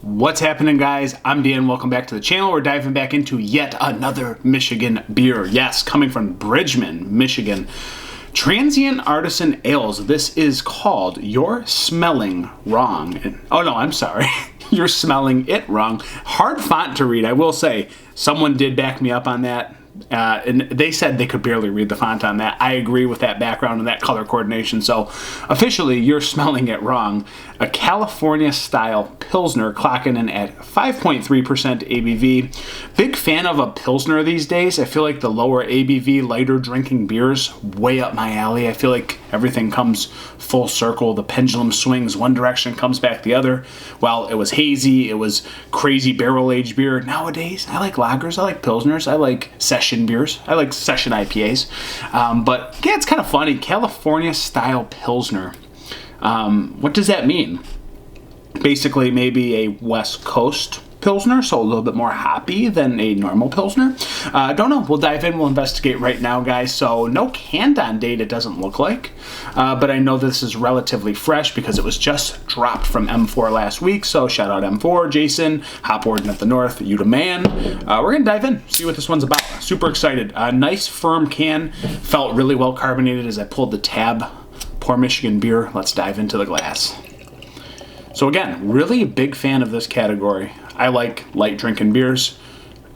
What's happening, guys? I'm Dan. Welcome back to the channel. We're diving back into yet another Michigan beer. Yes, coming from Bridgman, Michigan. Transient Artisan Ales. This is called You're Smelling Wrong. Oh no, I'm sorry. You're smelling it wrong. Hard font to read, I will say. Someone did back me up on that. And they said they could barely read the font on that. I agree with that background and that color coordination. So officially, you're smelling it wrong. A California-style Pilsner clocking in at 5.3% ABV. Big fan of a Pilsner these days. I feel like the lower ABV, lighter drinking beers, way up my alley. I feel like everything comes full circle. The pendulum swings one direction, comes back the other. Well, it was hazy. It was crazy barrel-aged beer. Nowadays, I like lagers. I like Pilsners. I like session beers. I like session IPAs. But yeah, it's kind of funny. California-style Pilsner. What does that mean? Basically, maybe a West Coast Pilsner, so a little bit more hoppy than a normal Pilsner. Don't know. We'll dive in. We'll investigate right now, guys. So no canned on date, it doesn't look like. But I know this is relatively fresh because it was just dropped from M4 last week. So shout out M4, Jason, Hop Warden at the North, you the man. We're going to dive in, see what this one's about. Super excited. Nice firm can. Felt really well carbonated as I pulled the tab. Pourmichiganbeer. Let's dive into the glass. So again, really a big fan of this category. I like light drinking beers.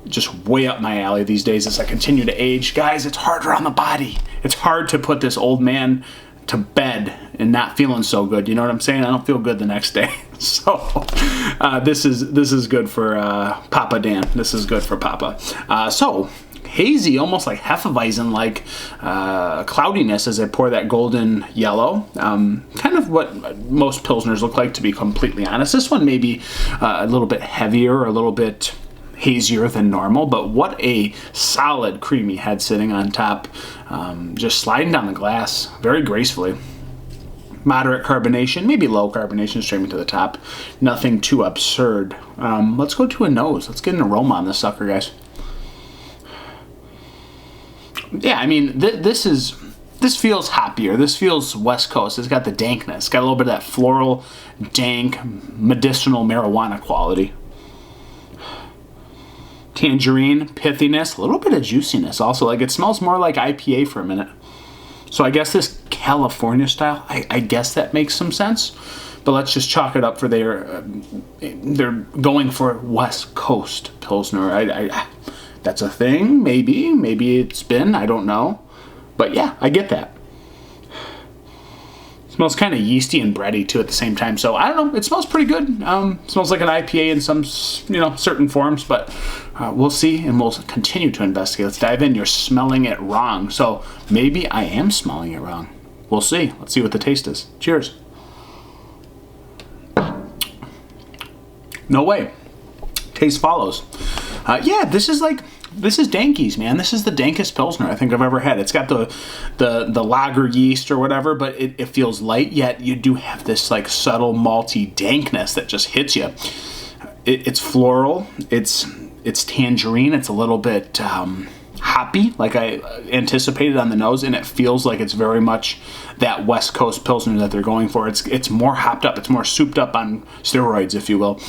Just way up my alley these days as I continue to age. Guys, it's harder on the body. It's hard to put this old man to bed and not feeling so good. You know what I'm saying? I don't feel good the next day. So this is good for Papa Dan. This is good for Papa. So hazy, almost like Hefeweizen-like cloudiness as I pour that golden yellow. Kind of what most Pilsners look like, to be completely honest. This one may be a little bit heavier, a little bit hazier than normal, but what a solid creamy head sitting on top. Just sliding down the glass very gracefully. Moderate carbonation, maybe low carbonation, straight into the top. Nothing too absurd. Let's go to a nose. Let's get an aroma on this sucker, guys. Yeah, I mean, this feels hoppier. This feels West Coast. It's got the dankness. It's got a little bit of that floral, dank, medicinal marijuana quality. Tangerine, pithiness, a little bit of juiciness also. Like, it smells more like IPA for a minute. So I guess this California style, I guess that makes some sense. But let's just chalk it up for they're going for West Coast Pilsner. That's a thing, maybe it's been, I don't know. But yeah, I get that. It smells kind of yeasty and bready too at the same time. So I don't know, it smells pretty good. It smells like an IPA in some, certain forms, but we'll see and we'll continue to investigate. Let's dive in. You're smelling it wrong. So maybe I am smelling it wrong. We'll see. Let's see what the taste is. Cheers. No way. Taste follows. Yeah, this is Dankies, man. This is the dankest Pilsner I think I've ever had. It's got the lager yeast or whatever, but it feels light, yet you do have this like subtle malty dankness that just hits you. It's floral. It's tangerine. It's a little bit hoppy, like I anticipated on the nose, and it feels like it's very much that West Coast Pilsner that they're going for. It's more hopped up. It's more souped up on steroids, if you will.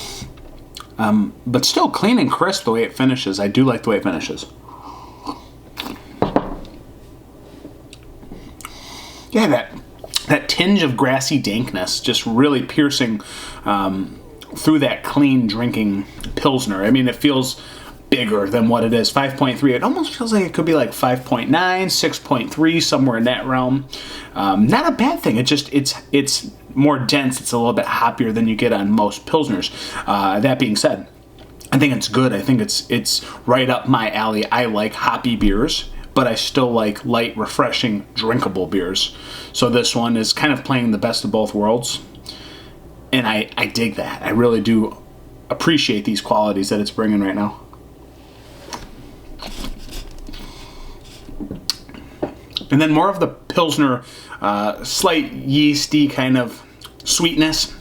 But still clean and crisp the way it finishes. I do like the way it finishes. Yeah, that tinge of grassy dankness just really piercing through that clean drinking Pilsner. I mean, it feels bigger than what it is. 5.3. It almost feels like it could be like 5.9, 6.3, somewhere in that realm. Not a bad thing. It's more dense. It's a little bit hoppier than you get on most Pilsners. That being said, I think it's good. I think it's right up my alley. I like hoppy beers, but I still like light, refreshing, drinkable beers. So this one is kind of playing the best of both worlds. And I dig that. I really do appreciate these qualities that it's bringing right now. And then more of the Pilsner, slight yeasty kind of sweetness,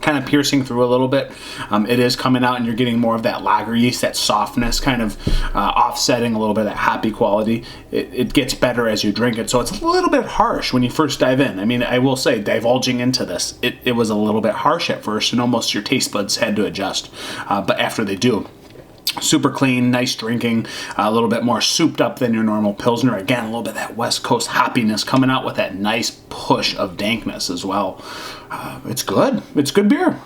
kind of piercing through a little bit. It is coming out and you're getting more of that lager yeast, that softness, kind of offsetting a little bit of that hoppy quality. It gets better as you drink it, so it's a little bit harsh when you first dive in. I mean, I will say, divulging into this, it was a little bit harsh at first, and almost your taste buds had to adjust, but after they do, super clean, nice drinking, a little bit more souped up than your normal Pilsner. Again, a little bit of that West Coast hoppiness coming out with that nice push of dankness as well. It's good. It's good beer.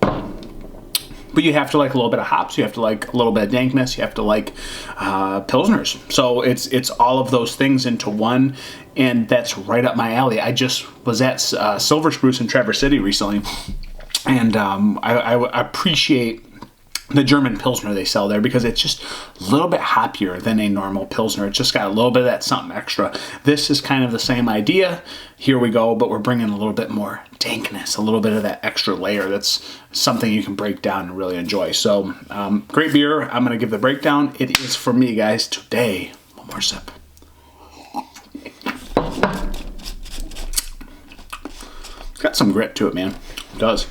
But you have to like a little bit of hops. You have to like a little bit of dankness. You have to like Pilsners. So it's all of those things into one, and that's right up my alley. I just was at Silver Spruce in Traverse City recently, and I appreciate the German Pilsner they sell there because it's just a little bit hoppier than a normal Pilsner. It's just got a little bit of that something extra. This is kind of the same idea. Here we go, but we're bringing a little bit more dankness, a little bit of that extra layer. That's something you can break down and really enjoy. So great beer. I'm going to give the breakdown. It is for me, guys, today. One more sip. It's got some grit to it, man. It does.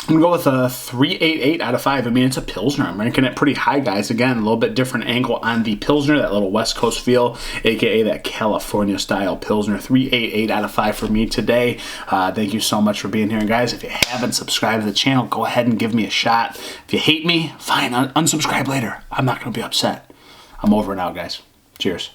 I'm going to go with a 3.88 out of 5. I mean, it's a Pilsner. I'm ranking it pretty high, guys. Again, a little bit different angle on the Pilsner, that little West Coast feel, aka that California-style Pilsner. 3.88 out of 5 for me today. Thank you so much for being here. And guys, if you haven't subscribed to the channel, go ahead and give me a shot. If you hate me, fine, unsubscribe later. I'm not going to be upset. I'm over and out, guys. Cheers.